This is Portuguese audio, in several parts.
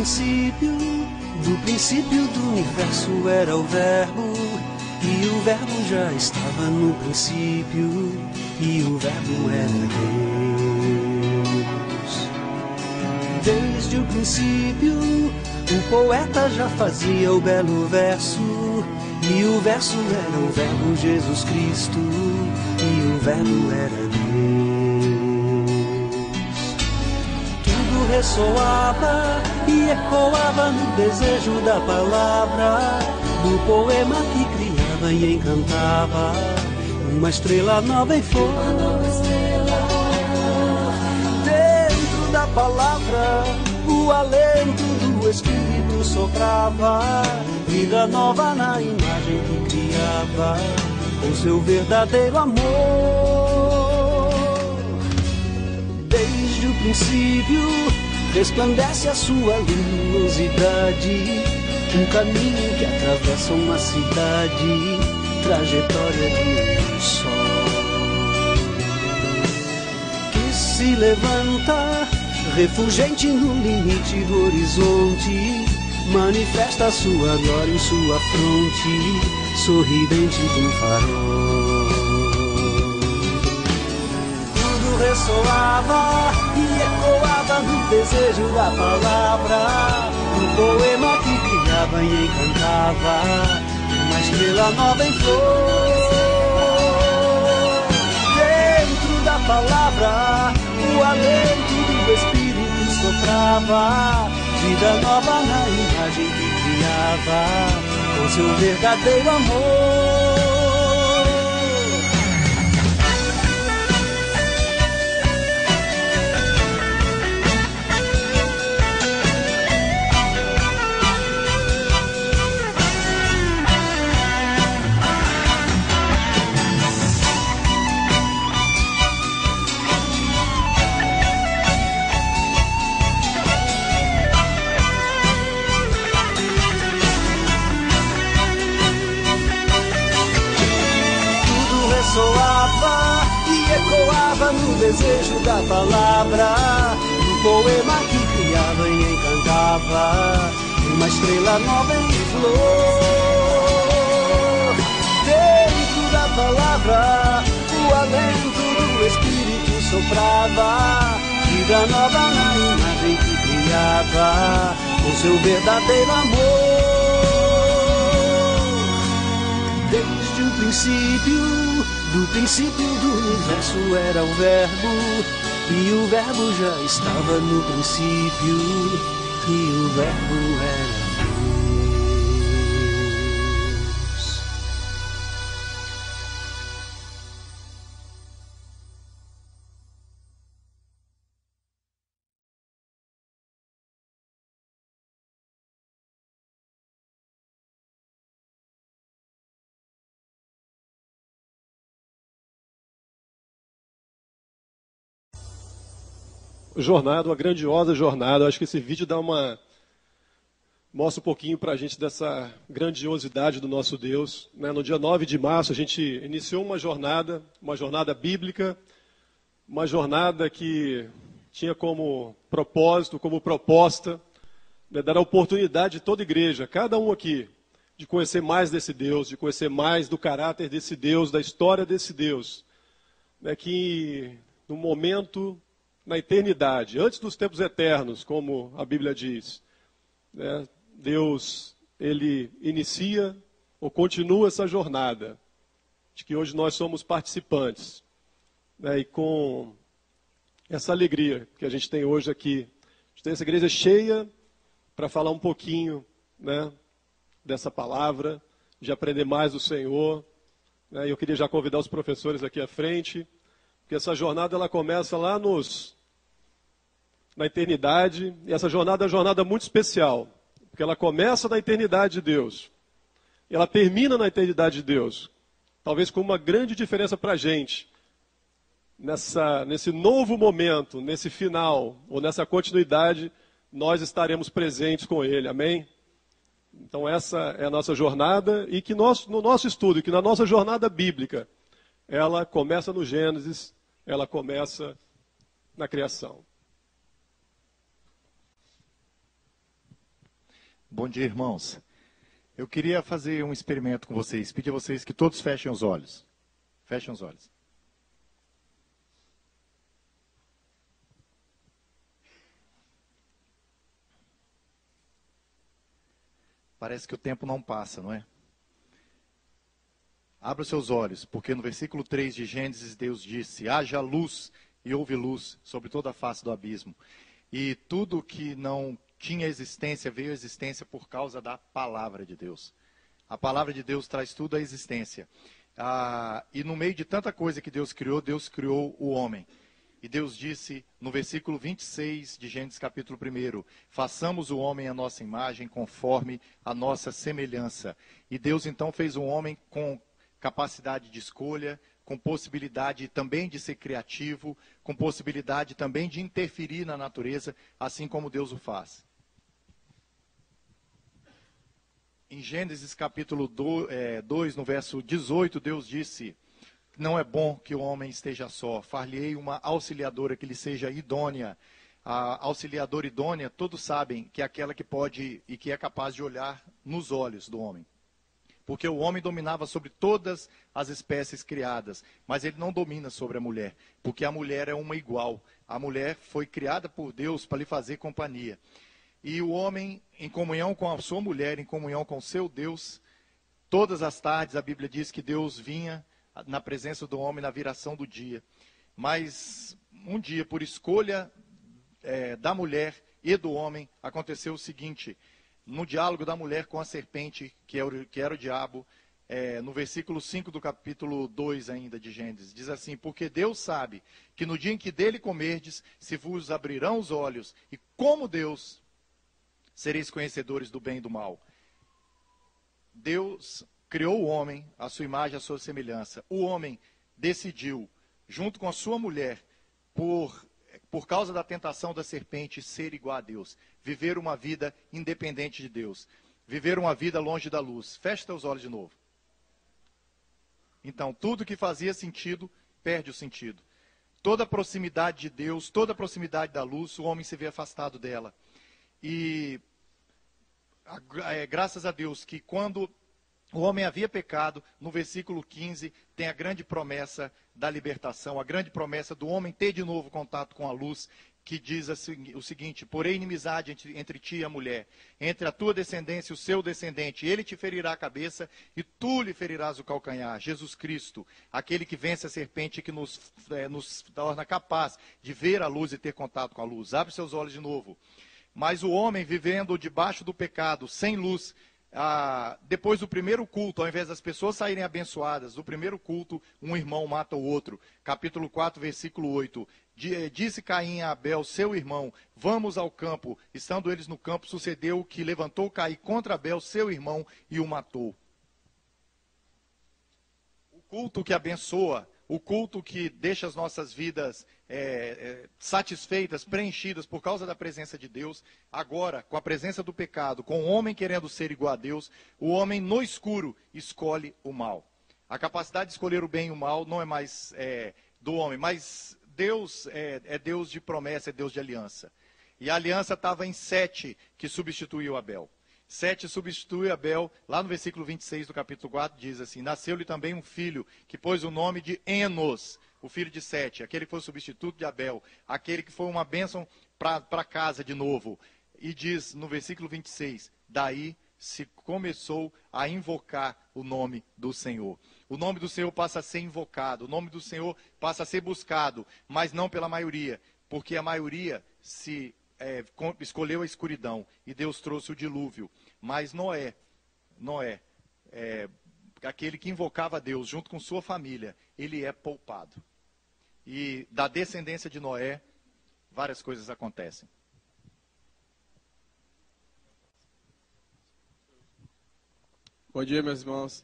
do princípio do universo era o Verbo, e o Verbo já estava no princípio, e o Verbo era Deus. Desde o princípio, o poeta já fazia o belo verso, e o verso era o Verbo Jesus Cristo, e o Verbo era Deus. Tudo ressoava e ecoava no desejo da palavra, no poema que criava e encantava uma estrela nova em flor. Dentro da palavra, o alento do Espírito soprava vida nova na imagem que criava com seu verdadeiro amor. Desde o princípio resplandece a sua luminosidade, um caminho que atravessa uma cidade, trajetória de um sol que se levanta refulgente no limite do horizonte, manifesta sua glória em sua fronte, sorridente de um farol. Tudo ressoava e ecoava no desejo da palavra, no poema que criava e encantava uma estrela nova em flor. Dentro da palavra, o alento do Espírito soprava vida nova na imagem que criava com seu verdadeiro amor. Soava e ecoava no desejo da palavra, no poema que criava e encantava uma estrela nova em flor. Dentro da palavra, o alento do Espírito soprava vida nova na imagem que criava com seu verdadeiro amor. Desde o princípio, do princípio do universo era o Verbo, e o Verbo já estava no princípio, e o Verbo era Deus. Jornada, uma grandiosa jornada. Acho que esse vídeo mostra um pouquinho para a gente dessa grandiosidade do nosso Deus. No dia 9 de março, a gente iniciou uma jornada bíblica, uma jornada que tinha como propósito, como proposta, dar a oportunidade de toda igreja, cada um aqui, de conhecer mais desse Deus, de conhecer mais do caráter desse Deus, da história desse Deus, que no momento, na eternidade, antes dos tempos eternos, como a Bíblia diz, Deus, ele inicia ou continua essa jornada, de que hoje nós somos participantes, e com essa alegria que a gente tem hoje aqui, a gente tem essa igreja cheia para falar um pouquinho, dessa palavra, de aprender mais do Senhor, eu queria já convidar os professores aqui à frente, porque essa jornada ela começa lá na eternidade, e essa jornada é uma jornada muito especial, porque ela começa na eternidade de Deus, e ela termina na eternidade de Deus, talvez com uma grande diferença para a gente, nesse novo momento, nesse final, ou nessa continuidade, nós estaremos presentes com Ele, amém? Então essa é a nossa jornada, e que no nosso estudo, que na nossa jornada bíblica, ela começa no Gênesis, ela começa na criação. Bom dia, irmãos. Eu queria fazer um experimento com vocês. Pedir a vocês que todos fechem os olhos. Fechem os olhos. Parece que o tempo não passa, não é? Abra os seus olhos, porque no versículo 3 de Gênesis, Deus disse: haja luz, e houve luz sobre toda a face do abismo. E tudo que não tinha existência, veio à existência por causa da palavra de Deus. A palavra de Deus traz tudo à existência. E no meio de tanta coisa que Deus criou o homem. E Deus disse, no versículo 26 de Gênesis capítulo 1, façamos o homem à nossa imagem, conforme a nossa semelhança. E Deus então fez o homem com capacidade de escolha, com possibilidade também de ser criativo, com possibilidade também de interferir na natureza, assim como Deus o faz. Em Gênesis capítulo 2, no verso 18, Deus disse: não é bom que o homem esteja só, far-lhe-ei uma auxiliadora que lhe seja idônea. A auxiliadora idônea, todos sabem que é aquela que pode e que é capaz de olhar nos olhos do homem. Porque o homem dominava sobre todas as espécies criadas, mas ele não domina sobre a mulher, porque a mulher é uma igual. A mulher foi criada por Deus para lhe fazer companhia. E o homem, em comunhão com a sua mulher, em comunhão com o seu Deus, todas as tardes a Bíblia diz que Deus vinha na presença do homem na viração do dia. Mas um dia, por escolha da mulher e do homem, aconteceu o seguinte: no diálogo da mulher com a serpente, que era o diabo, no versículo 5 do capítulo 2 ainda de Gênesis, diz assim: porque Deus sabe que no dia em que dele comerdes, se vos abrirão os olhos, e como Deus, sereis conhecedores do bem e do mal. Deus criou o homem, à sua imagem, à sua semelhança. O homem decidiu, junto com a sua mulher, por causa da tentação da serpente, ser igual a Deus. Viver uma vida independente de Deus. Viver uma vida longe da luz. Feche os olhos de novo. Então, tudo que fazia sentido, perde o sentido. Toda a proximidade de Deus, toda a proximidade da luz, o homem se vê afastado dela. E graças a Deus que quando o homem havia pecado, no versículo 15, tem a grande promessa da libertação, a grande promessa do homem ter de novo contato com a luz, que diz o seguinte: porém inimizade entre ti e a mulher, entre a tua descendência e o seu descendente, ele te ferirá a cabeça e tu lhe ferirás o calcanhar. Jesus Cristo, aquele que vence a serpente e que nos torna capaz de ver a luz e ter contato com a luz. Abre seus olhos de novo. Mas o homem vivendo debaixo do pecado, sem luz, depois do primeiro culto, ao invés das pessoas saírem abençoadas, do primeiro culto, um irmão mata o outro. Capítulo 4, versículo 8. Disse Caim a Abel, seu irmão: vamos ao campo. Estando eles no campo, sucedeu que levantou Caim contra Abel, seu irmão, e o matou. O culto que abençoa, o culto que deixa as nossas vidas satisfeitas, preenchidas por causa da presença de Deus, agora, com a presença do pecado, com o homem querendo ser igual a Deus, o homem no escuro escolhe o mal. A capacidade de escolher o bem e o mal não é mais do homem, mas Deus é Deus de promessa, é Deus de aliança. E a aliança estava em Sete, que substituiu Abel. Sete substitui Abel, lá no versículo 26 do capítulo 4, diz assim: nasceu-lhe também um filho, que pôs o nome de Enos, o filho de Sete, aquele que foi o substituto de Abel, aquele que foi uma bênção para casa de novo. E diz no versículo 26, daí se começou a invocar o nome do Senhor. O nome do Senhor passa a ser invocado, o nome do Senhor passa a ser buscado, mas não pela maioria, porque a maioria escolheu a escuridão e Deus trouxe o dilúvio. Mas Noé, aquele que invocava a Deus junto com sua família, ele é poupado. E da descendência de Noé, várias coisas acontecem. Bom dia, meus irmãos.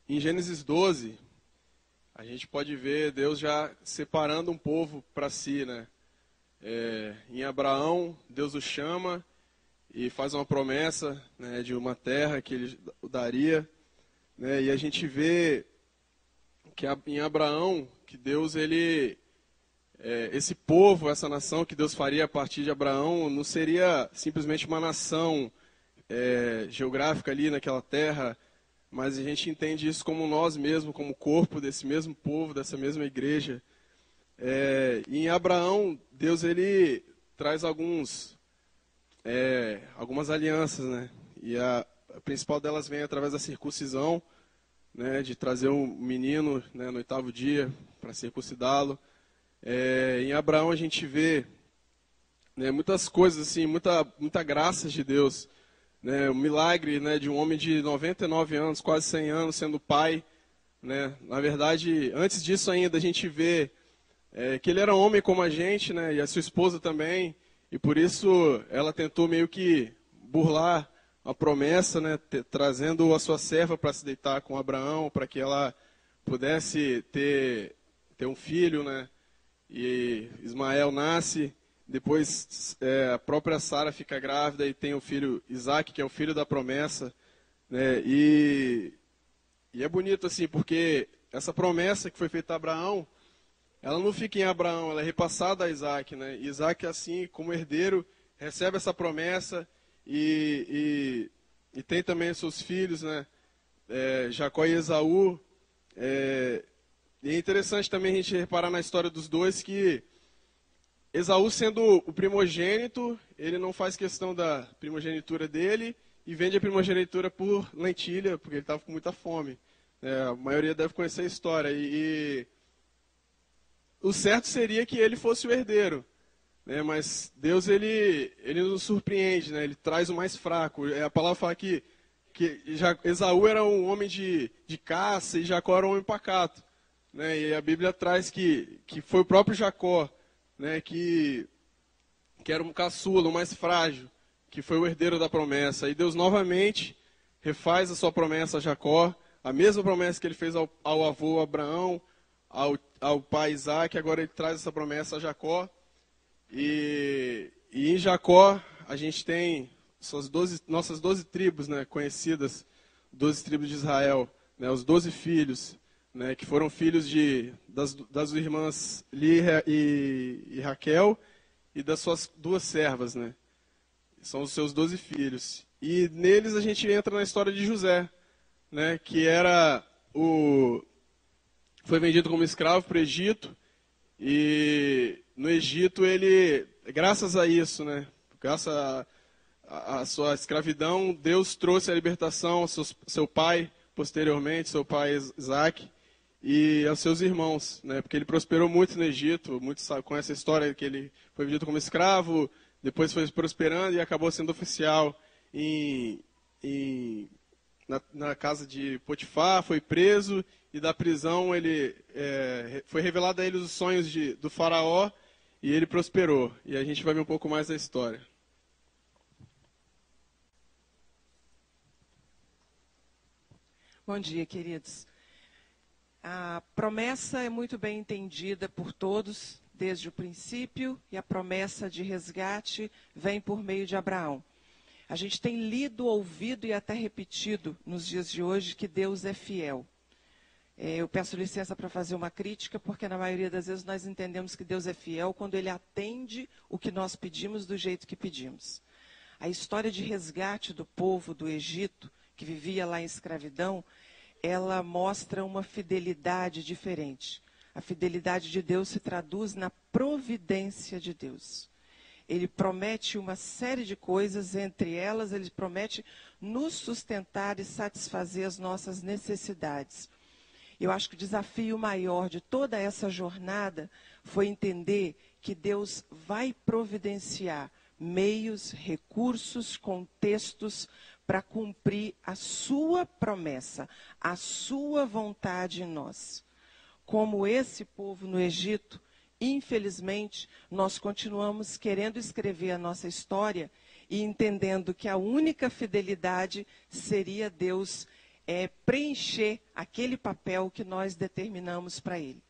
Em Gênesis 12, a gente pode ver Deus já separando um povo para si, né? Em Abraão, Deus o chama e faz uma promessa, né, de uma terra que ele daria, né? E a gente vê que em Abraão, que Deus ele esse povo, essa nação que Deus faria a partir de Abraão, não seria simplesmente uma nação geográfica ali naquela terra, mas a gente entende isso como nós mesmos, como corpo desse mesmo povo, dessa mesma igreja. E em Abraão, Deus ele traz algumas alianças, né? E a principal delas vem através da circuncisão, né? De trazer um menino, né, no 8º dia para circuncidá-lo. Em Abraão a gente vê, né, muitas coisas assim, muita graça de Deus, né? O milagre, né, de um homem de 99 anos, quase 100 anos, sendo pai, né? Na verdade, antes disso ainda a gente vê que ele era homem como a gente, né, e a sua esposa também, e por isso ela tentou meio que burlar a promessa, né, trazendo a sua serva para se deitar com Abraão, para que ela pudesse ter um filho, né, e Ismael nasce, depois a própria Sara fica grávida e tem o filho Isaac, que é o filho da promessa, né, e é bonito assim, porque essa promessa que foi feita a Abraão, ela não fica em Abraão, ela é repassada a Isaac, né? E Isaac, assim, como herdeiro, recebe essa promessa e tem também seus filhos, né? Jacó e Esaú. E é interessante também a gente reparar na história dos dois que Esaú, sendo o primogênito, ele não faz questão da primogenitura dele e vende a primogenitura por lentilha, porque ele estava com muita fome. A maioria deve conhecer a história. E o certo seria que ele fosse o herdeiro, né? Mas Deus ele nos surpreende, né? Ele traz o mais fraco. A palavra fala que Esaú era um homem de caça e Jacó era um homem pacato, né? E a Bíblia traz que foi o próprio Jacó, né? que era um caçula, o mais frágil, que foi o herdeiro da promessa. E Deus novamente refaz a sua promessa a Jacó, a mesma promessa que ele fez ao avô Abraão, ao pai Isaac, agora ele traz essa promessa a Jacó. E em Jacó a gente tem nossas 12 tribos, né, conhecidas, 12 tribos de Israel, né, os 12 filhos, né, que foram filhos das irmãs Lia e Raquel e das suas 2 servas, né? São os seus 12 filhos. E neles a gente entra na história de José, né, que foi vendido como escravo para o Egito, e no Egito ele, graças a isso, né, graças a sua escravidão, Deus trouxe a libertação ao seu pai, posteriormente, seu pai Isaac, e aos seus irmãos, né, porque ele prosperou muito no Egito, muitos conhecem a história que ele foi vendido como escravo, depois foi prosperando e acabou sendo oficial na casa de Potifar, foi preso, e da prisão foi revelado a ele os sonhos do faraó, e ele prosperou. E a gente vai ver um pouco mais da história. Bom dia, queridos. A promessa é muito bem entendida por todos desde o princípio, e a promessa de resgate vem por meio de Abraão. A gente tem lido, ouvido e até repetido nos dias de hoje que Deus é fiel. Eu peço licença para fazer uma crítica, porque na maioria das vezes nós entendemos que Deus é fiel quando Ele atende o que nós pedimos do jeito que pedimos. A história de resgate do povo do Egito, que vivia lá em escravidão, ela mostra uma fidelidade diferente. A fidelidade de Deus se traduz na providência de Deus. Ele promete uma série de coisas, entre elas ele promete nos sustentar e satisfazer as nossas necessidades. Eu acho que o desafio maior de toda essa jornada foi entender que Deus vai providenciar meios, recursos, contextos para cumprir a sua promessa, a sua vontade em nós. Como esse povo no Egito, infelizmente, nós continuamos querendo escrever a nossa história e entendendo que a única fidelidade seria Deus preencher aquele papel que nós determinamos para Ele.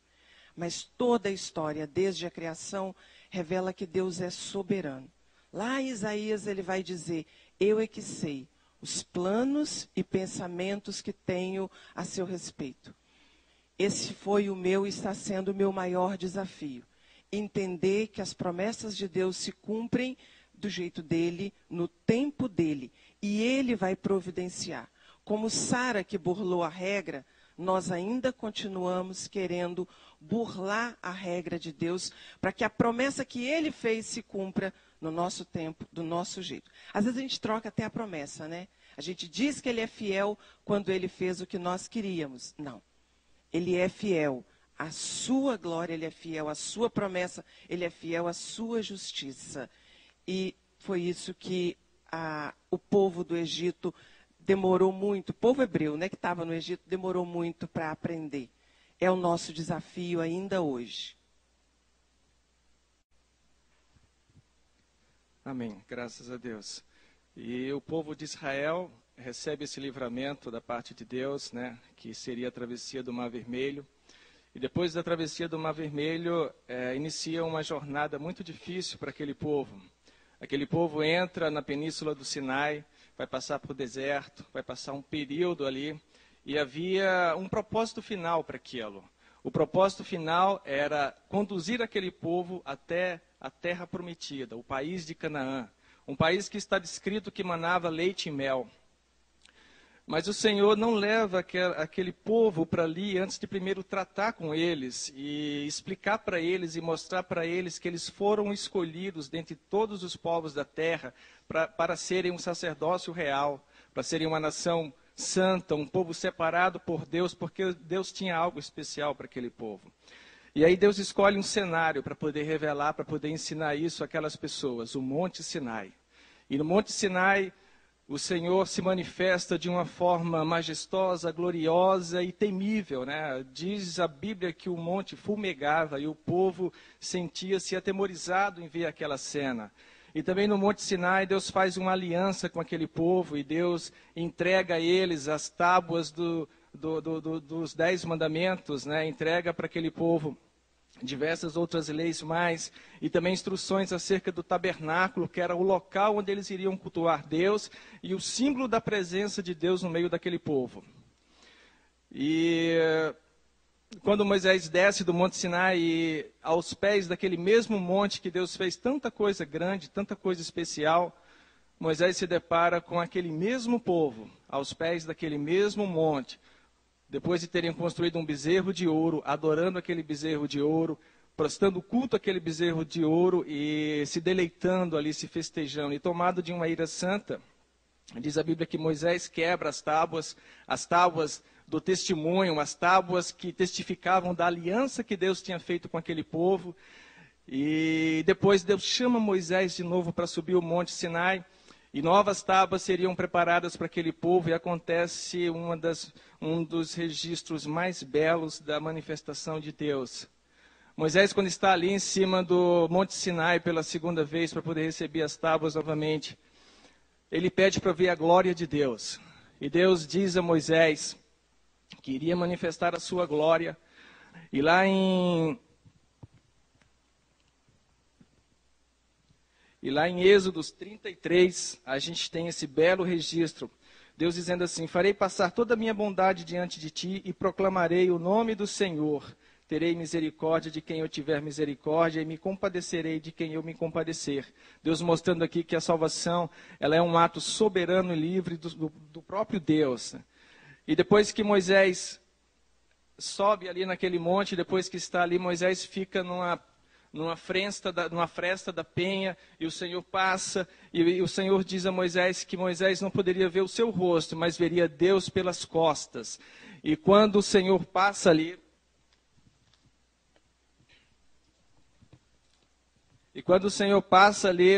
Mas toda a história, desde a criação, revela que Deus é soberano. Lá em Isaías ele vai dizer: eu é que sei os planos e pensamentos que tenho a seu respeito. Esse foi o meu e está sendo o meu maior desafio. entender que as promessas de Deus se cumprem do jeito dele, no tempo dele. E ele vai providenciar. Como Sara, que burlou a regra, nós ainda continuamos querendo burlar a regra de Deus para que a promessa que ele fez se cumpra no nosso tempo, do nosso jeito. Às vezes a gente troca até a promessa, né? A gente diz que ele é fiel quando ele fez o que nós queríamos. Não. Ele é fiel à sua glória, ele é fiel à sua promessa, ele é fiel à sua justiça. E foi isso que o povo do Egito demorou muito, o povo hebreu, né, que estava no Egito, demorou muito para aprender. É o nosso desafio ainda hoje. Amém, graças a Deus. E o povo de Israel recebe esse livramento da parte de Deus, né, que seria a travessia do Mar Vermelho. E depois da travessia do Mar Vermelho, inicia uma jornada muito difícil para aquele povo. Aquele povo entra na península do Sinai, vai passar por deserto, vai passar um período ali, e havia um propósito final para aquilo. O propósito final era conduzir aquele povo até a terra prometida, o país de Canaã, um país que está descrito que manava leite e mel. Mas o Senhor não leva aquele povo para ali antes de primeiro tratar com eles e explicar para eles e mostrar para eles que eles foram escolhidos dentre todos os povos da terra para serem um sacerdócio real, para serem uma nação santa, um povo separado por Deus, porque Deus tinha algo especial para aquele povo. E aí Deus escolhe um cenário para poder revelar, para poder ensinar isso àquelas pessoas, o Monte Sinai. E no Monte Sinai, o Senhor se manifesta de uma forma majestosa, gloriosa e temível, né? Diz a Bíblia que o monte fumegava e o povo sentia-se atemorizado em ver aquela cena. E também no Monte Sinai, Deus faz uma aliança com aquele povo e Deus entrega a eles as tábuas dos 10 mandamentos, né? Entrega para aquele povo diversas outras leis mais, e também instruções acerca do tabernáculo, que era o local onde eles iriam cultuar Deus, e o símbolo da presença de Deus no meio daquele povo. E quando Moisés desce do Monte Sinai, e aos pés daquele mesmo monte que Deus fez tanta coisa grande, tanta coisa especial, Moisés se depara com aquele mesmo povo, aos pés daquele mesmo monte, depois de terem construído um bezerro de ouro, adorando aquele bezerro de ouro, prestando culto àquele bezerro de ouro e se deleitando ali, se festejando. E tomado de uma ira santa, diz a Bíblia que Moisés quebra as tábuas do testemunho, as tábuas que testificavam da aliança que Deus tinha feito com aquele povo. E depois Deus chama Moisés de novo para subir o Monte Sinai. E novas tábuas seriam preparadas para aquele povo, e acontece um dos registros mais belos da manifestação de Deus. Moisés, quando está ali em cima do Monte Sinai pela segunda vez, para poder receber as tábuas novamente, ele pede para ver a glória de Deus. E Deus diz a Moisés que iria manifestar a sua glória. E lá em Êxodo 33, a gente tem esse belo registro. Deus dizendo assim: farei passar toda a minha bondade diante de ti e proclamarei o nome do Senhor. Terei misericórdia de quem eu tiver misericórdia e me compadecerei de quem eu me compadecer. Deus mostrando aqui que a salvação ela é um ato soberano e livre do próprio Deus. E depois que Moisés sobe ali naquele monte, depois que está ali, Moisés fica numa fresta da penha, e o Senhor passa, e o Senhor diz a Moisés que Moisés não poderia ver o seu rosto, mas veria Deus pelas costas. E quando o Senhor passa ali,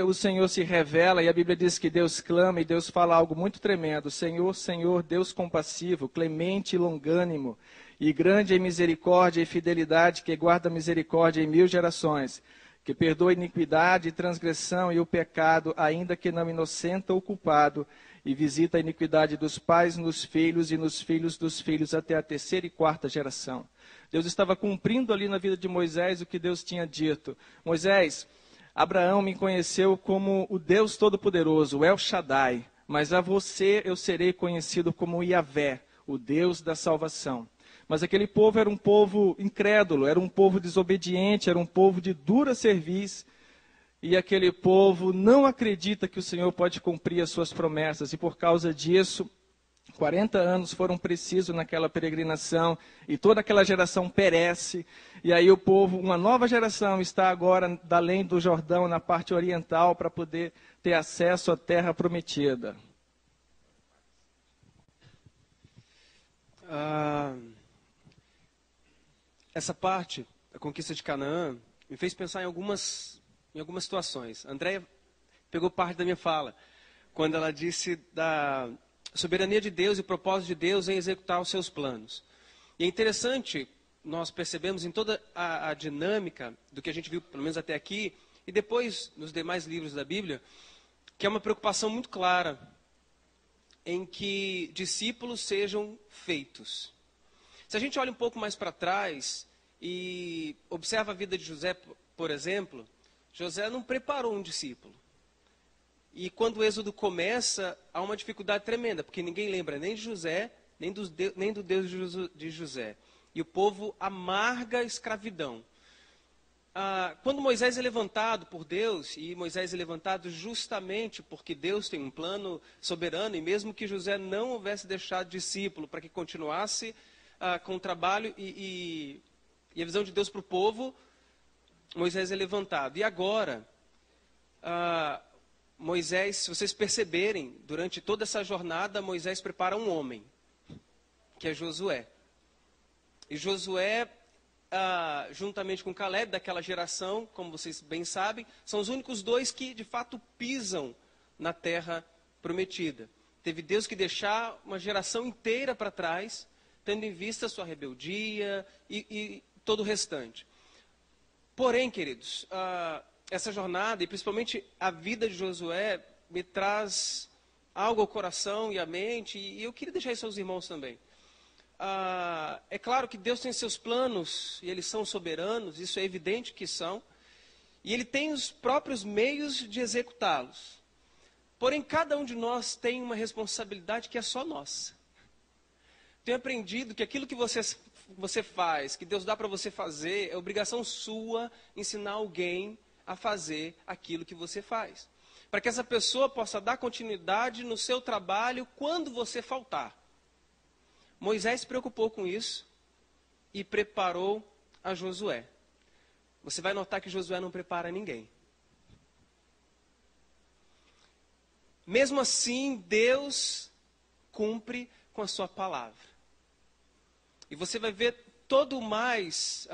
o Senhor se revela, e a Bíblia diz que Deus clama, e Deus fala algo muito tremendo: Senhor, Senhor, Deus compassivo, clemente e longânimo, e grande em misericórdia e fidelidade, que guarda misericórdia em 1000 gerações, que perdoa iniquidade e transgressão e o pecado, ainda que não inocenta o culpado, e visita a iniquidade dos pais nos filhos e nos filhos dos filhos até a 3ª e 4ª geração. Deus estava cumprindo ali na vida de Moisés o que Deus tinha dito. Moisés, Abraão me conheceu como o Deus Todo-Poderoso, o El Shaddai, mas a você eu serei conhecido como Yahvé, o Deus da salvação. Mas aquele povo era um povo incrédulo, era um povo desobediente, era um povo de dura cerviz. E aquele povo não acredita que o Senhor pode cumprir as suas promessas. E por causa disso, 40 anos foram precisos naquela peregrinação. E toda aquela geração perece. E aí o povo, uma nova geração, está agora além do Jordão, na parte oriental, para poder ter acesso à terra prometida. Essa parte, a conquista de Canaã, me fez pensar em algumas situações. A Andréia pegou parte da minha fala, quando ela disse da soberania de Deus e o propósito de Deus em executar os seus planos. E é interessante, nós percebemos em toda a dinâmica do que a gente viu, pelo menos até aqui, e depois nos demais livros da Bíblia, que é uma preocupação muito clara em que discípulos sejam feitos. Se a gente olha um pouco mais para trás e observa a vida de José, por exemplo, José não preparou um discípulo. E quando o êxodo começa, há uma dificuldade tremenda, porque ninguém lembra nem de José, nem do Deus de José. E o povo amarga a escravidão. Quando Moisés é levantado por Deus, e Moisés é levantado justamente porque Deus tem um plano soberano, e mesmo que José não houvesse deixado discípulo para que continuasse com o trabalho e a visão de Deus para o povo, Moisés é levantado. E agora, Moisés, se vocês perceberem, durante toda essa jornada, Moisés prepara um homem, que é Josué. E Josué, juntamente com Caleb, daquela geração, como vocês bem sabem, são os únicos dois que, de fato, pisam na terra prometida. Teve Deus que deixar uma geração inteira para trás, tendo em vista a sua rebeldia e todo o restante. Porém, queridos, essa jornada, e principalmente a vida de Josué, me traz algo ao coração e à mente, e eu queria deixar isso aos irmãos também. É claro que Deus tem seus planos, e eles são soberanos, isso é evidente que são, e Ele tem os próprios meios de executá-los. Porém, cada um de nós tem uma responsabilidade que é só nossa. Tenho aprendido que aquilo que você faz, que Deus dá para você fazer, é obrigação sua ensinar alguém a fazer aquilo que você faz. Para que essa pessoa possa dar continuidade no seu trabalho quando você faltar. Moisés se preocupou com isso e preparou a Josué. Você vai notar que Josué não prepara ninguém. Mesmo assim, Deus cumpre com a sua palavra. E você vai ver todo o mais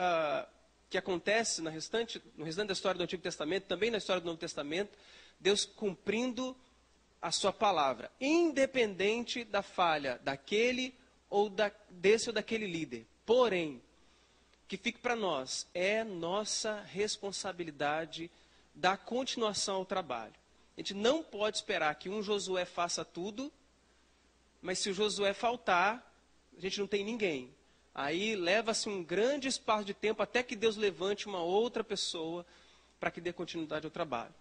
que acontece no restante da história do Antigo Testamento, também na história do Novo Testamento, Deus cumprindo a sua palavra, independente da falha daquele desse ou daquele líder. Porém, que fique para nós, é nossa responsabilidade dar continuação ao trabalho. A gente não pode esperar que um Josué faça tudo, mas se o Josué faltar, a gente não tem ninguém. Aí leva-se um grande espaço de tempo até que Deus levante uma outra pessoa para que dê continuidade ao trabalho.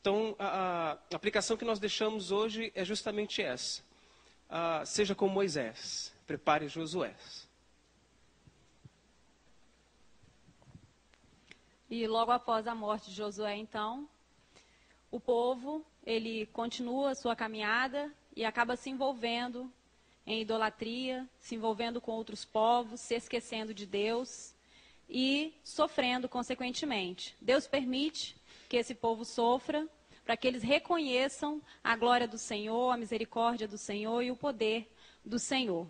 Então, a aplicação que nós deixamos hoje é justamente essa. Seja como Moisés, prepare Josué. E logo após a morte de Josué, então, o povo, ele continua a sua caminhada e acaba se envolvendo em idolatria, se envolvendo com outros povos, se esquecendo de Deus e sofrendo consequentemente. Deus permite que esse povo sofra para que eles reconheçam a glória do Senhor, a misericórdia do Senhor e o poder do Senhor.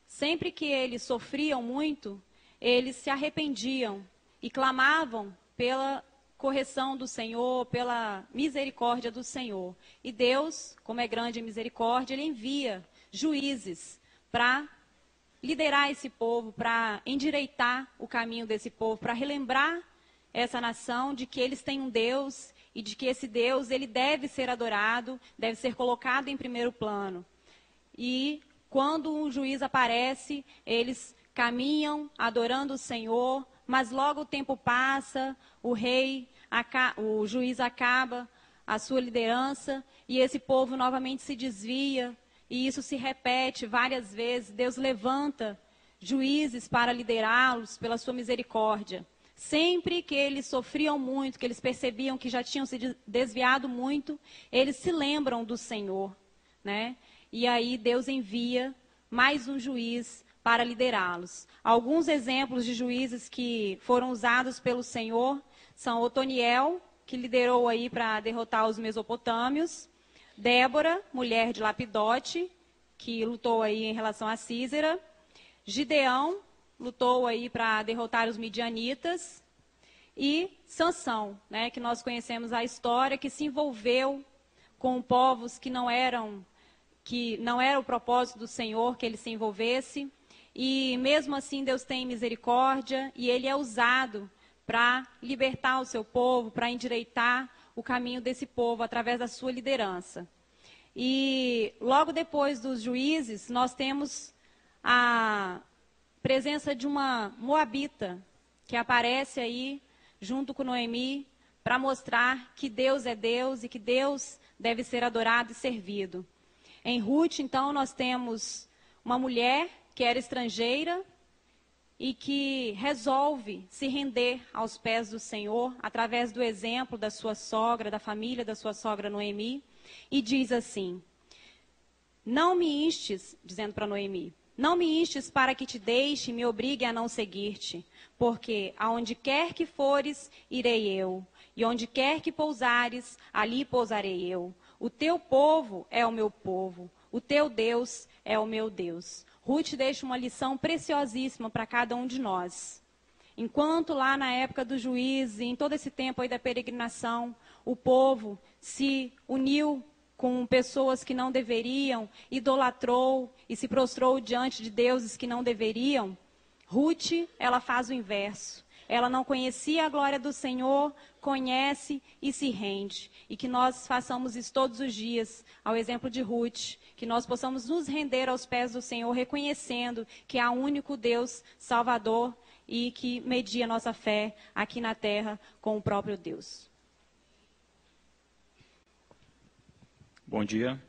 Sempre que eles sofriam muito, eles se arrependiam e clamavam pela correção do Senhor, pela misericórdia do Senhor. E Deus, como é grande em misericórdia, Ele envia juízes para liderar esse povo, para endireitar o caminho desse povo, para relembrar essa nação de que eles têm um Deus e de que esse Deus ele deve ser adorado, deve ser colocado em primeiro plano. E quando um juiz aparece, eles caminham adorando o Senhor, mas logo o tempo passa, o juiz acaba a sua liderança e esse povo novamente se desvia. E isso se repete várias vezes. Deus levanta juízes para liderá-los pela sua misericórdia. Sempre que eles sofriam muito, que eles percebiam que já tinham se desviado muito, eles se lembram do Senhor, né? E aí Deus envia mais um juiz para liderá-los. Alguns exemplos de juízes que foram usados pelo Senhor são Otoniel, que liderou aí para derrotar os mesopotâmios, Débora, mulher de Lapidote, que lutou aí em relação a Sísera, Gideão, lutou aí para derrotar os midianitas, e Sansão, né, que nós conhecemos a história, que se envolveu com povos que não era o propósito do Senhor que ele se envolvesse, e mesmo assim Deus tem misericórdia, e ele é usado para libertar o seu povo, para endireitar o caminho desse povo através da sua liderança. E logo depois dos juízes, nós temos a presença de uma moabita, que aparece aí junto com Noemi, para mostrar que Deus é Deus e que Deus deve ser adorado e servido. Em Ruth, então, nós temos uma mulher que era estrangeira e que resolve se render aos pés do Senhor, através do exemplo da sua sogra, da família da sua sogra Noemi, e diz assim: não me instes, dizendo para Noemi, não me instes para que te deixe e me obrigue a não seguir-te, porque aonde quer que fores, irei eu, e onde quer que pousares, ali pousarei eu. O teu povo é o meu povo, o teu Deus é o meu Deus. Ruth deixa uma lição preciosíssima para cada um de nós. Enquanto lá na época do juízo, em todo esse tempo aí da peregrinação, o povo se uniu com pessoas que não deveriam, idolatrou e se prostrou diante de deuses que não deveriam, Ruth, ela faz o inverso. Ela não conhecia a glória do Senhor, conhece e se rende. E que nós façamos isso todos os dias, ao exemplo de Ruth, que nós possamos nos render aos pés do Senhor, reconhecendo que há um único Deus Salvador e que media a nossa fé aqui na terra com o próprio Deus. Bom dia.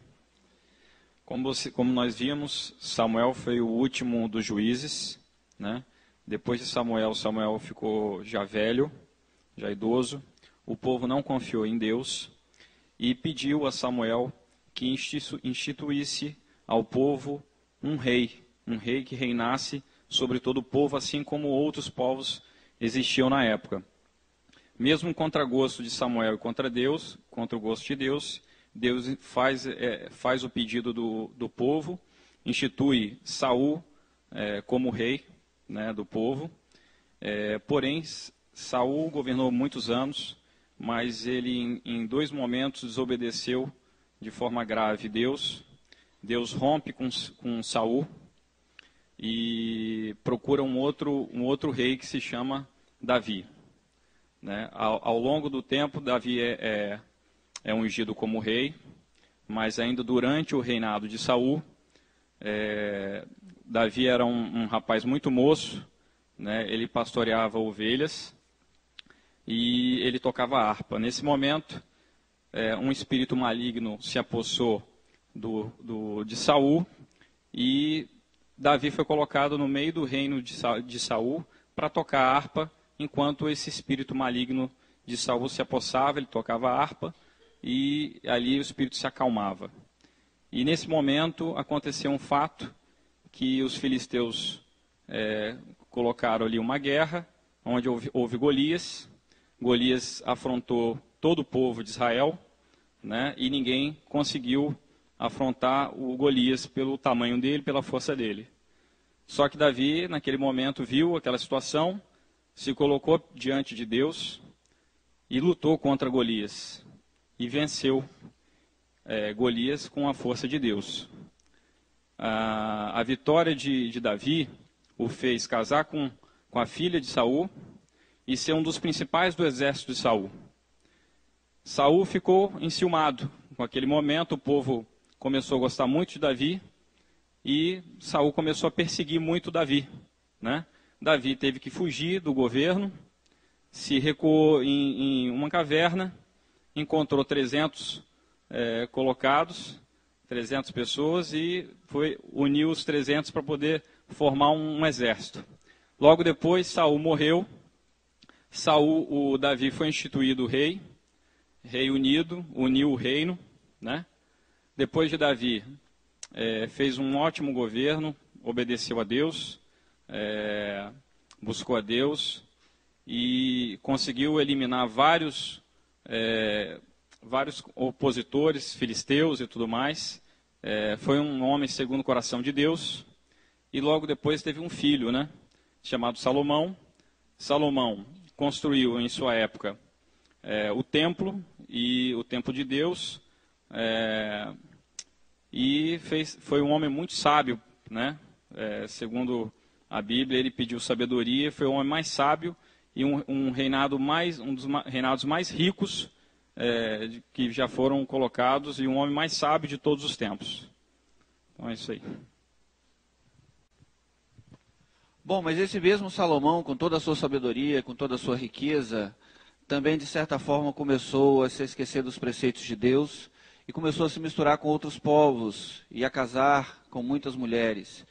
Como nós vimos, Samuel foi o último dos juízes, né? Depois de Samuel ficou já velho, já idoso. O povo não confiou em Deus e pediu a Samuel que instituísse ao povo um rei que reinasse sobre todo o povo, assim como outros povos existiam na época. Mesmo contra gosto de Samuel e contra Deus, contra o gosto de Deus, Deus faz o pedido do povo, institui Saul como rei, né, do povo. Porém, Saul governou muitos anos, mas ele em 2 momentos desobedeceu de forma grave Deus. Deus rompe com Saul e procura um outro rei que se chama Davi, né? Ao longo do tempo, Davi é ungido como rei, mas ainda durante o reinado de Saul, Davi era um rapaz muito moço, né? Ele pastoreava ovelhas e ele tocava harpa. Nesse momento, um espírito maligno se apossou de Saul e Davi foi colocado no meio do reino de Saul para tocar harpa, enquanto esse espírito maligno de Saul se apossava, ele tocava harpa e ali o espírito se acalmava. E nesse momento aconteceu um fato que os filisteus colocaram ali uma guerra, onde houve Golias. Golias afrontou todo o povo de Israel, né, e ninguém conseguiu afrontar o Golias pelo tamanho dele, pela força dele. Só que Davi, naquele momento, viu aquela situação, se colocou diante de Deus e lutou contra Golias. E venceu Golias com a força de Deus. A vitória de Davi o fez casar com a filha de Saul e ser um dos principais do exército de Saul. Saul ficou enciumado. Com aquele momento, o povo começou a gostar muito de Davi e Saul começou a perseguir muito Davi, né? Davi teve que fugir do governo, se recuou em uma caverna, encontrou 300 colocados, 300 pessoas, e uniu os 300 para poder formar um exército. Logo depois, Saul morreu. O Davi foi instituído rei unido, uniu o reino, né? Depois de Davi, fez um ótimo governo, obedeceu a Deus, buscou a Deus e conseguiu eliminar vários opositores, filisteus e tudo mais. Foi um homem segundo o coração de Deus. E logo depois teve um filho, né? Chamado Salomão. Salomão construiu em sua época o templo de Deus, e foi um homem muito sábio, né? Segundo a Bíblia, ele pediu sabedoria, foi o homem mais sábio e um dos reinados mais ricos que já foram colocados, e um homem mais sábio de todos os tempos. Então é isso aí. Bom, mas esse mesmo Salomão, com toda a sua sabedoria, com toda a sua riqueza, também, de certa forma, começou a se esquecer dos preceitos de Deus e começou a se misturar com outros povos e a casar com muitas mulheres.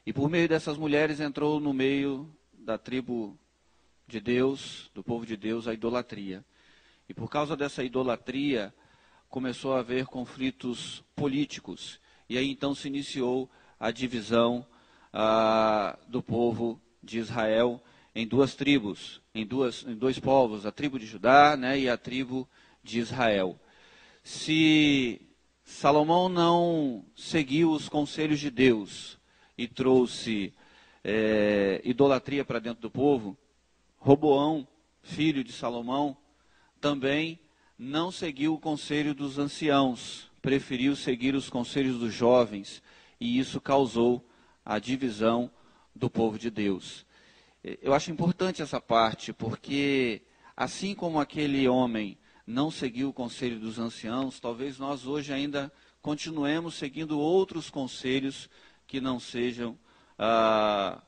E por meio dessas mulheres entrou no meio da tribo de Deus, do povo de Deus, a idolatria. E por causa dessa idolatria, começou a haver conflitos políticos. E aí então se iniciou a divisão do povo de Israel em duas tribos, em dois povos, a tribo de Judá, né, e a tribo de Israel. Se Salomão não seguiu os conselhos de Deus e trouxe idolatria para dentro do povo, Roboão, filho de Salomão, também não seguiu o conselho dos anciãos, preferiu seguir os conselhos dos jovens, e isso causou a divisão do povo de Deus. Eu acho importante essa parte, porque assim como aquele homem não seguiu o conselho dos anciãos, talvez nós hoje ainda continuemos seguindo outros conselhos que não sejam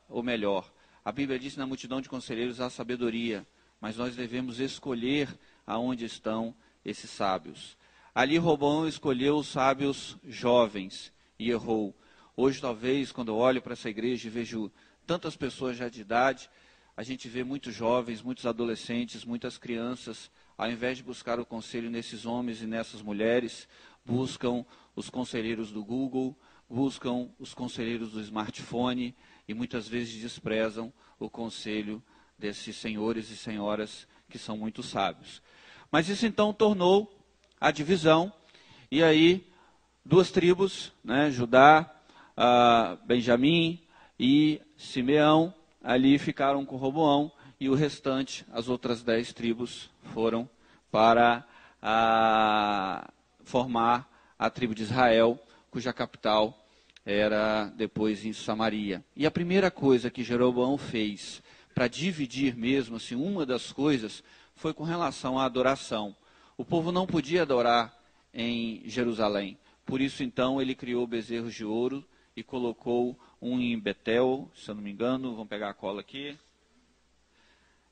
o melhor. A Bíblia diz: na multidão de conselheiros há sabedoria, mas nós devemos escolher aonde estão esses sábios. Ali Roboão escolheu os sábios jovens e errou. Hoje, talvez, quando eu olho para essa igreja e vejo tantas pessoas já de idade, a gente vê muitos jovens, muitos adolescentes, muitas crianças, ao invés de buscar o conselho nesses homens e nessas mulheres, buscam os conselheiros do Google, buscam os conselheiros do smartphone e muitas vezes desprezam o conselho desses senhores e senhoras que são muito sábios. Mas isso então tornou a divisão, e aí duas tribos, né, Judá, Benjamim e Simeão, ali ficaram com Roboão, e o restante, as outras 10 tribos, foram para formar a tribo de Israel, cuja capital era depois em Samaria. E a primeira coisa que Jeroboão fez para dividir mesmo, assim, uma das coisas, foi com relação à adoração. O povo não podia adorar em Jerusalém, por isso então ele criou bezerros de ouro e colocou um em Betel, se eu não me engano, vamos pegar a cola aqui,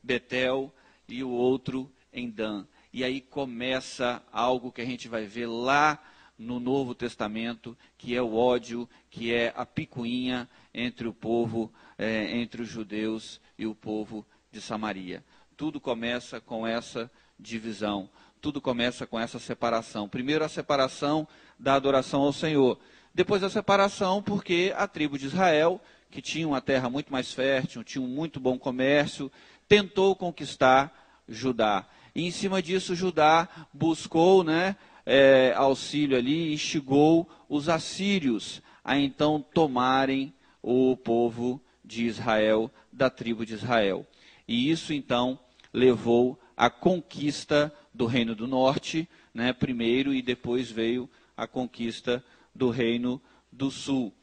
Betel, e o outro em Dan. E aí começa algo que a gente vai ver lá no Novo Testamento, que é o ódio, que é a picuinha entre o povo, entre os judeus e o povo de Samaria. Tudo começa com essa divisão, tudo começa com essa separação. Primeiro a separação da adoração ao Senhor, depois a separação porque a tribo de Israel, que tinha uma terra muito mais fértil, tinha um muito bom comércio, tentou conquistar Judá. E em cima disso Judá buscou, auxílio ali, instigou os assírios a então tomarem o povo de Israel, da tribo de Israel. E isso então levou à conquista do Reino do Norte, primeiro, e depois veio a conquista do Reino do Sul.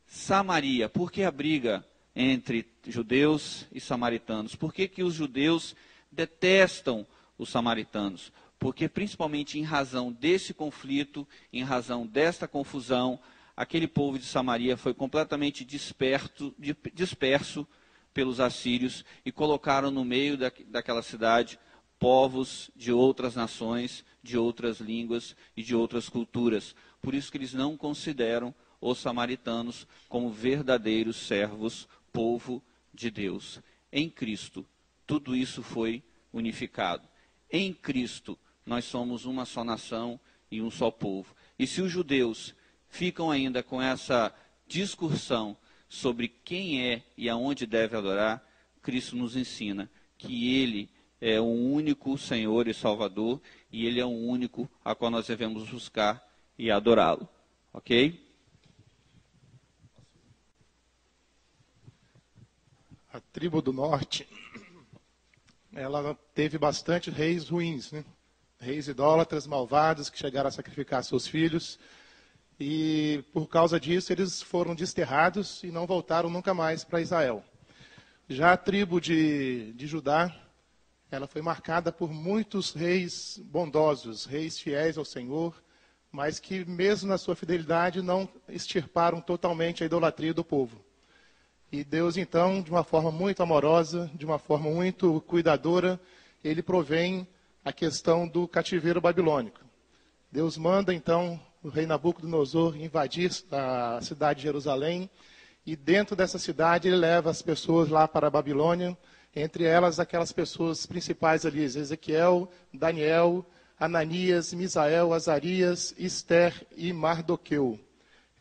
Samaria, por que a briga entre judeus e samaritanos? Por que que os judeus detestam os samaritanos? Porque principalmente em razão desse conflito, em razão desta confusão, aquele povo de Samaria foi completamente disperso pelos assírios e colocaram no meio daquela cidade povos de outras nações, de outras línguas e de outras culturas. Por isso que eles não consideram os samaritanos como verdadeiros servos, povo de Deus. Em Cristo, tudo isso foi unificado. Em Cristo, nós somos uma só nação e um só povo. E se os judeus ficam ainda com essa discussão sobre quem é e aonde deve adorar, Cristo nos ensina que Ele é o único Senhor e Salvador, e Ele é o único a qual nós devemos buscar e adorá-lo. Ok? A tribo do norte, ela teve bastante reis ruins, né? Reis idólatras, malvados, que chegaram a sacrificar seus filhos. E por causa disso eles foram desterrados e não voltaram nunca mais para Israel. Já a tribo de Judá, ela foi marcada por muitos reis bondosos, reis fiéis ao Senhor, mas que mesmo na sua fidelidade não extirparam totalmente a idolatria do povo. E Deus então, de uma forma muito amorosa, de uma forma muito cuidadora, Ele provém a questão do cativeiro babilônico. Deus manda então o rei Nabucodonosor invadir a cidade de Jerusalém, e dentro dessa cidade ele leva as pessoas lá para a Babilônia, entre elas aquelas pessoas principais ali, Ezequiel, Daniel, Ananias, Misael, Azarias, Ester e Mardoqueu.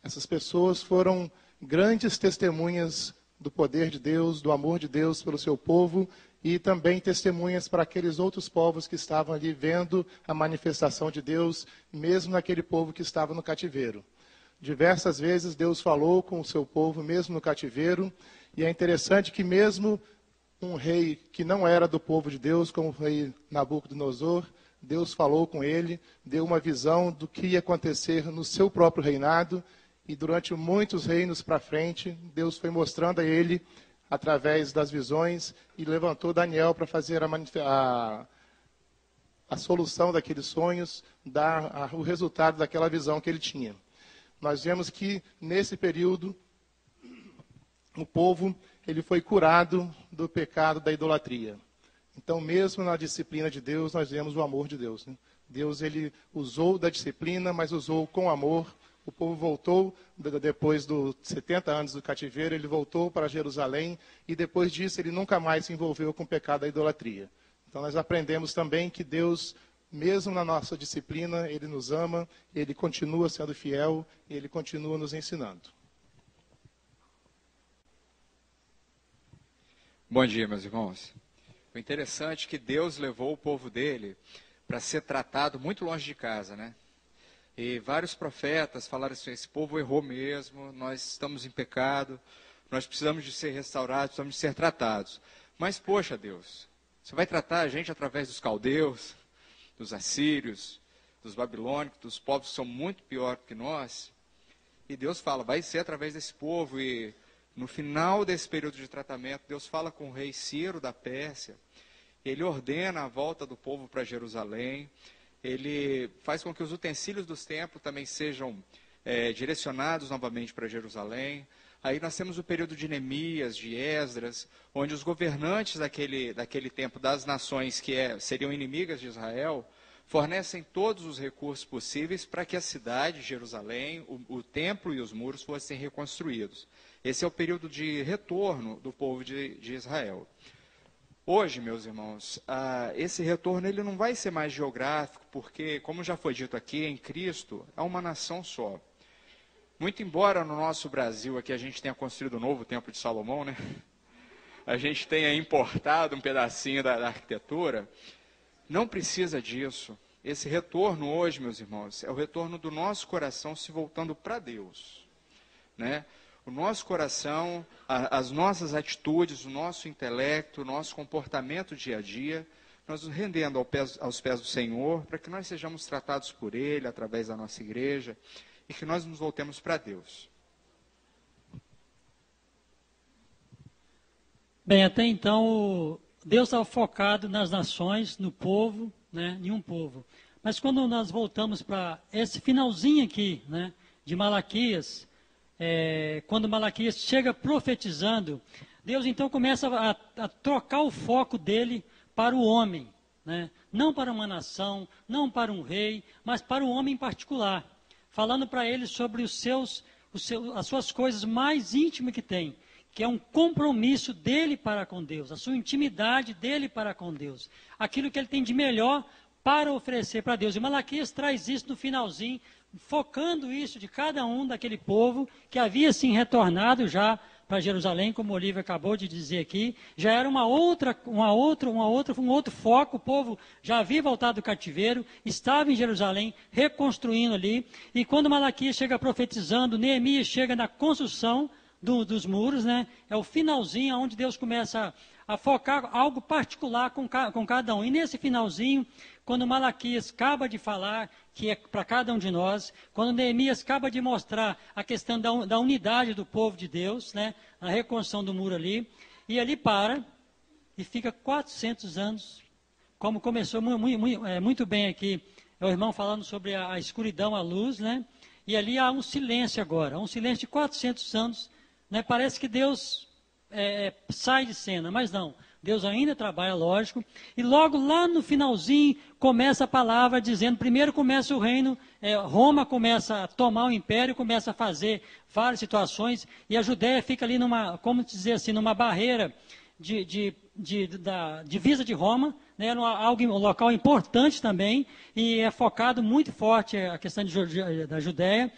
Essas pessoas foram grandes testemunhas do poder de Deus, do amor de Deus pelo seu povo, e também testemunhas para aqueles outros povos que estavam ali vendo a manifestação de Deus, mesmo naquele povo que estava no cativeiro. Diversas vezes Deus falou com o seu povo, mesmo no cativeiro, e é interessante que mesmo um rei que não era do povo de Deus, como o rei Nabucodonosor, Deus falou com ele, deu uma visão do que ia acontecer no seu próprio reinado, e durante muitos reinos para frente, Deus foi mostrando a ele através das visões, e levantou Daniel para fazer a solução daqueles sonhos, dar o resultado daquela visão que ele tinha. Nós vemos que, nesse período, o povo ele foi curado do pecado da idolatria. Então, mesmo na disciplina de Deus, nós vemos o amor de Deus, né? Deus ele usou da disciplina, mas usou com amor. O povo voltou, depois dos 70 anos do cativeiro, ele voltou para Jerusalém, e depois disso ele nunca mais se envolveu com o pecado da idolatria. Então nós aprendemos também que Deus, mesmo na nossa disciplina, Ele nos ama, Ele continua sendo fiel, e Ele continua nos ensinando. Bom dia, meus irmãos. O interessante é que Deus levou o povo dele para ser tratado muito longe de casa, né? E vários profetas falaram assim, esse povo errou mesmo, nós estamos em pecado, nós precisamos de ser restaurados, precisamos de ser tratados. Mas, poxa Deus, você vai tratar a gente através dos caldeus, dos assírios, dos babilônicos, dos povos que são muito piores que nós? E Deus fala, vai ser através desse povo. E no final desse período de tratamento, Deus fala com o rei Ciro da Pérsia, ele ordena a volta do povo para Jerusalém, ele faz com que os utensílios dos templos também sejam direcionados novamente para Jerusalém. Aí nós temos o período de Neemias, de Esdras, onde os governantes daquele tempo das nações que seriam inimigas de Israel, fornecem todos os recursos possíveis para que a cidade, Jerusalém, o templo e os muros fossem reconstruídos. Esse é o período de retorno do povo de Israel. Hoje, meus irmãos, esse retorno ele não vai ser mais geográfico, porque, como já foi dito aqui, em Cristo é uma nação só. Muito embora no nosso Brasil aqui a gente tenha construído o novo Templo de Salomão, né? A gente tenha importado um pedacinho da arquitetura, não precisa disso. Esse retorno hoje, meus irmãos, é o retorno do nosso coração se voltando para Deus, né? O nosso coração, as nossas atitudes, o nosso intelecto, o nosso comportamento dia a dia, nós nos rendendo aos pés do Senhor, para que nós sejamos tratados por Ele, através da nossa igreja, e que nós nos voltemos para Deus. Bem, até então, Deus estava focado nas nações, no povo, né, em um povo. Mas quando nós voltamos para esse finalzinho aqui, né, de Malaquias, quando Malaquias chega profetizando, Deus então começa a trocar o foco dele para o homem, né? Não para uma nação, não para um rei, mas para o homem em particular, falando para ele sobre os seus as suas coisas mais íntimas que tem, que é um compromisso dele para com Deus, a sua intimidade dele para com Deus, aquilo que ele tem de melhor para oferecer para Deus. E Malaquias traz isso no finalzinho, focando isso de cada um daquele povo que havia sim retornado já para Jerusalém, como o Olívio acabou de dizer aqui, já era um outro foco, o povo já havia voltado do cativeiro, estava em Jerusalém, reconstruindo ali, e quando Malaquias chega profetizando, Neemias chega na construção dos muros, né? É o finalzinho onde Deus começa a focar algo particular com cada um. E nesse finalzinho, quando Malaquias acaba de falar, que é para cada um de nós, quando Neemias acaba de mostrar a questão da unidade do povo de Deus, né? A reconstrução do muro ali, e ali para, e fica 400 anos, como começou muito bem aqui, é o irmão falando sobre a escuridão, a luz, né? E ali há um silêncio agora, um silêncio de 400 anos, né? Parece que Deus sai de cena, mas não. Deus ainda trabalha, lógico. E logo lá no finalzinho começa a palavra dizendo, primeiro começa o reino, Roma começa a tomar o império, começa a fazer várias situações, e a Judéia fica ali numa, como dizer assim, numa barreira da divisa de Roma, né, um local importante também, e é focado muito forte a questão da Judéia.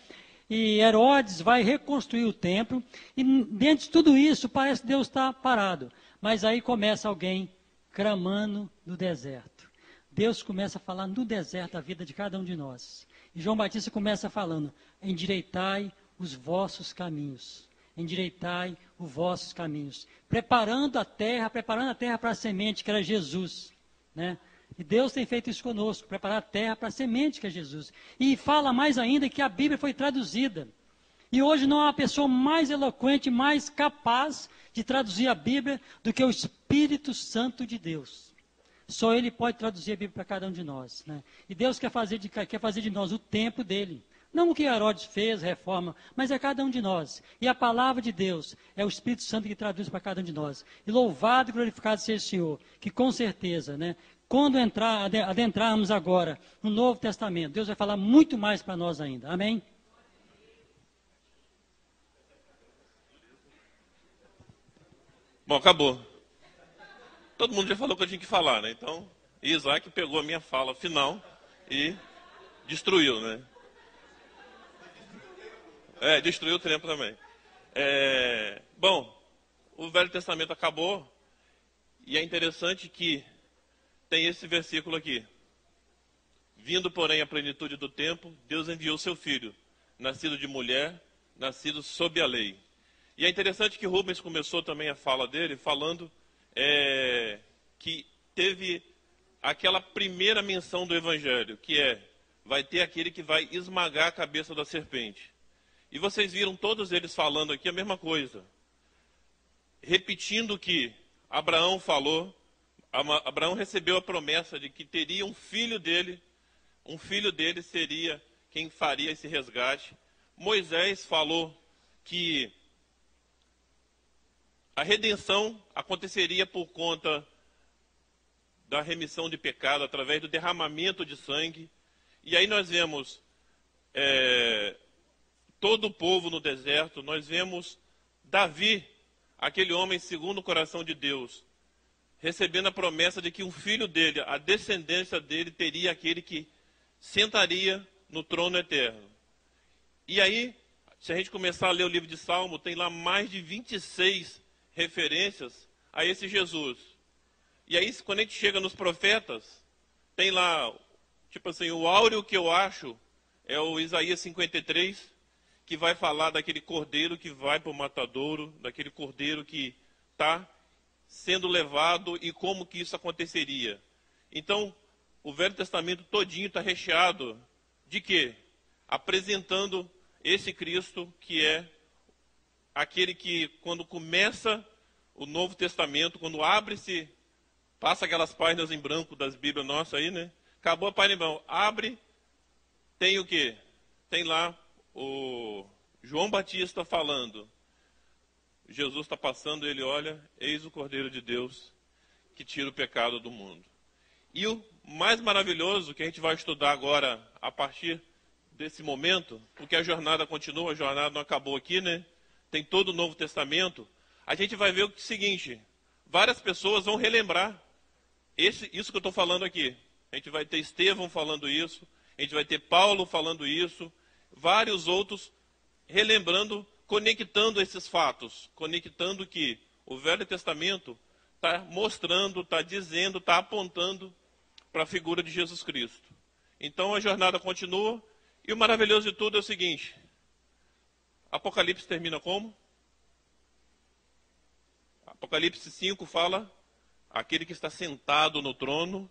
E Herodes vai reconstruir o templo, e dentro de tudo isso parece que Deus está parado. Mas aí começa alguém clamando no deserto. Deus começa a falar no deserto a vida de cada um de nós. E João Batista começa falando, endireitai os vossos caminhos. Endireitai os vossos caminhos. Preparando a terra para a semente, que era Jesus, né? E Deus tem feito isso conosco, preparar a terra para a semente que é Jesus. E fala mais ainda que a Bíblia foi traduzida. E hoje não há uma pessoa mais eloquente, mais capaz de traduzir a Bíblia do que o Espírito Santo de Deus. Só Ele pode traduzir a Bíblia para cada um de nós, né? E Deus quer fazer de nós o tempo dele. Não o que Herodes fez, reforma, mas é cada um de nós. E a palavra de Deus é o Espírito Santo que traduz para cada um de nós. E louvado e glorificado seja o Senhor, que com certeza, né? Quando adentrarmos agora no Novo Testamento, Deus vai falar muito mais para nós ainda. Amém? Bom, acabou. Todo mundo já falou o que eu tinha que falar, né? Então, Isaac pegou a minha fala final e destruiu, né? Destruiu o tempo também. Bom, o Velho Testamento acabou e é interessante que tem esse versículo aqui. Vindo, porém, a plenitude do tempo, Deus enviou seu filho, nascido de mulher, nascido sob a lei. E é interessante que Rubens começou também a fala dele falando que teve aquela primeira menção do Evangelho, que vai ter aquele que vai esmagar a cabeça da serpente. E vocês viram todos eles falando aqui a mesma coisa. Repetindo que Abraão falou, Abraão recebeu a promessa de que teria um filho dele seria quem faria esse resgate. Moisés falou que a redenção aconteceria por conta da remissão de pecado, através do derramamento de sangue. E aí nós vemos todo o povo no deserto, nós vemos Davi, aquele homem segundo o coração de Deus, recebendo a promessa de que um filho dele, a descendência dele, teria aquele que sentaria no trono eterno. E aí, se a gente começar a ler o livro de Salmo, tem lá mais de 26 referências a esse Jesus. E aí, quando a gente chega nos profetas, tem lá, tipo assim, o áureo que eu acho é o Isaías 53, que vai falar daquele cordeiro que vai para o matadouro, daquele cordeiro que está sendo levado e como que isso aconteceria. Então, o Velho Testamento todinho está recheado de quê? Apresentando esse Cristo que é aquele que, quando começa o Novo Testamento, quando abre-se, passa aquelas páginas em branco das Bíblias nossas aí, né? Acabou a página em branco. Abre, tem o quê? Tem lá o João Batista falando. Jesus está passando, ele olha, eis o Cordeiro de Deus que tira o pecado do mundo. E o mais maravilhoso que a gente vai estudar agora, a partir desse momento, porque a jornada continua, a jornada não acabou aqui, né? Tem todo o Novo Testamento. A gente vai ver o seguinte, várias pessoas vão relembrar isso que eu estou falando aqui. A gente vai ter Estevão falando isso, a gente vai ter Paulo falando isso, vários outros relembrando, conectando esses fatos, conectando que o Velho Testamento está mostrando, está dizendo, está apontando para a figura de Jesus Cristo. Então a jornada continua, e o maravilhoso de tudo é o seguinte, Apocalipse termina como? Apocalipse 5 fala, aquele que está sentado no trono,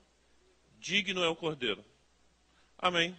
digno é o Cordeiro. Amém.